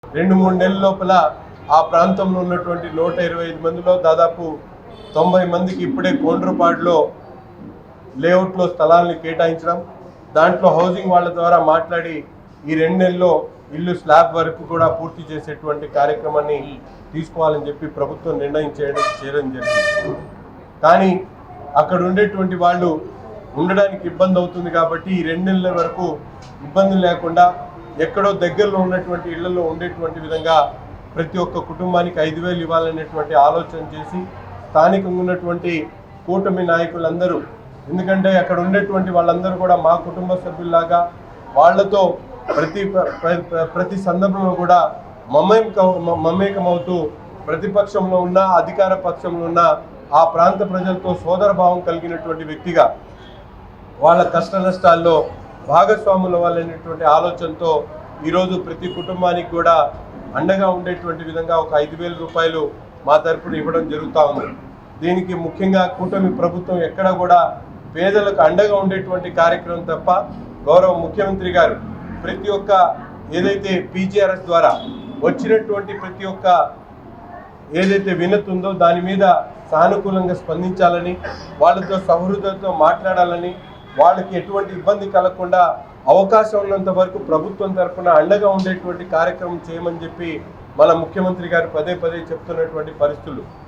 2-3 నెలల లోపల ఆ ప్రాంతంలో ఉన్నటువంటి 125 మందిలో దాదాపు 90 మందికి ఇప్పుడే కోండ్రపాడులో లేఅవుట్లో స్థలాలను కేటాయించడం, దాంట్లో హౌసింగ్ వాళ్ళ ద్వారా మాట్లాడి ఈ 2 నెలల్లో ఇల్లు స్లాబ్ వరకు కూడా పూర్తి చేసేటువంటి కార్యక్రమాన్ని తీసుకోవాలని చెప్పి ప్రభుత్వం నిర్ణయం చేయడం జరిగింది. కానీ అక్కడ ఉండేటువంటి వాళ్ళు ఉండడానికి ఇబ్బంది అవుతుంది కాబట్టి ఈ 2 నెలల వరకు ఇబ్బందులు లేకుండా ఎక్కడో దగ్గరలో ఉన్నటువంటి ఇళ్లలో ఉండేటువంటి విధంగా ప్రతి ఒక్క కుటుంబానికి 5,000 ఇవ్వాలనేటువంటి ఆలోచన చేసి స్థానికంగా ఉన్నటువంటి కూటమి నాయకులందరూ, ఎందుకంటే అక్కడ ఉండేటువంటి వాళ్ళందరూ కూడా మా కుటుంబ సభ్యుల్లాగా వాళ్ళతో ప్రతి సందర్భంలో కూడా మమేకమవుతూ ప్రతిపక్షంలో ఉన్న అధికార పక్షంలో ఉన్న ఆ ప్రాంత ప్రజలతో సోదరభావం కలిగినటువంటి వ్యక్తిగా వాళ్ళ కష్ట నష్టాల్లో భాగస్వాములు అవ్వాలనేటువంటి ఆలోచనతో ఈరోజు ప్రతి కుటుంబానికి కూడా అండగా ఉండేటువంటి విధంగా ఒక 5,000 రూపాయలు మా తరపున ఇవ్వడం జరుగుతూ ఉంది. దీనికి ముఖ్యంగా కూటమి ప్రభుత్వం ఎక్కడ కూడా పేదలకు అండగా ఉండేటువంటి కార్యక్రమం తప్ప గౌరవ ముఖ్యమంత్రి గారు ప్రతి ఒక్క ఏదైతే పీజీఆర్ఎస్ ద్వారా వచ్చినటువంటి ప్రతి ఒక్క ఏదైతే వినతి ఉందో దాని మీద సానుకూలంగా స్పందించాలని, వాళ్ళతో సహృదయతో మాట్లాడాలని, వాళ్ళకి ఎటువంటి ఇబ్బంది కలగకుండా అవకాశం ఉన్నంత వరకు ప్రభుత్వం తరఫున అండగా ఉండేటువంటి కార్యక్రమం చేయమని చెప్పి మన ముఖ్యమంత్రి గారు పదే చెప్తున్నటువంటి పరిస్థితులు.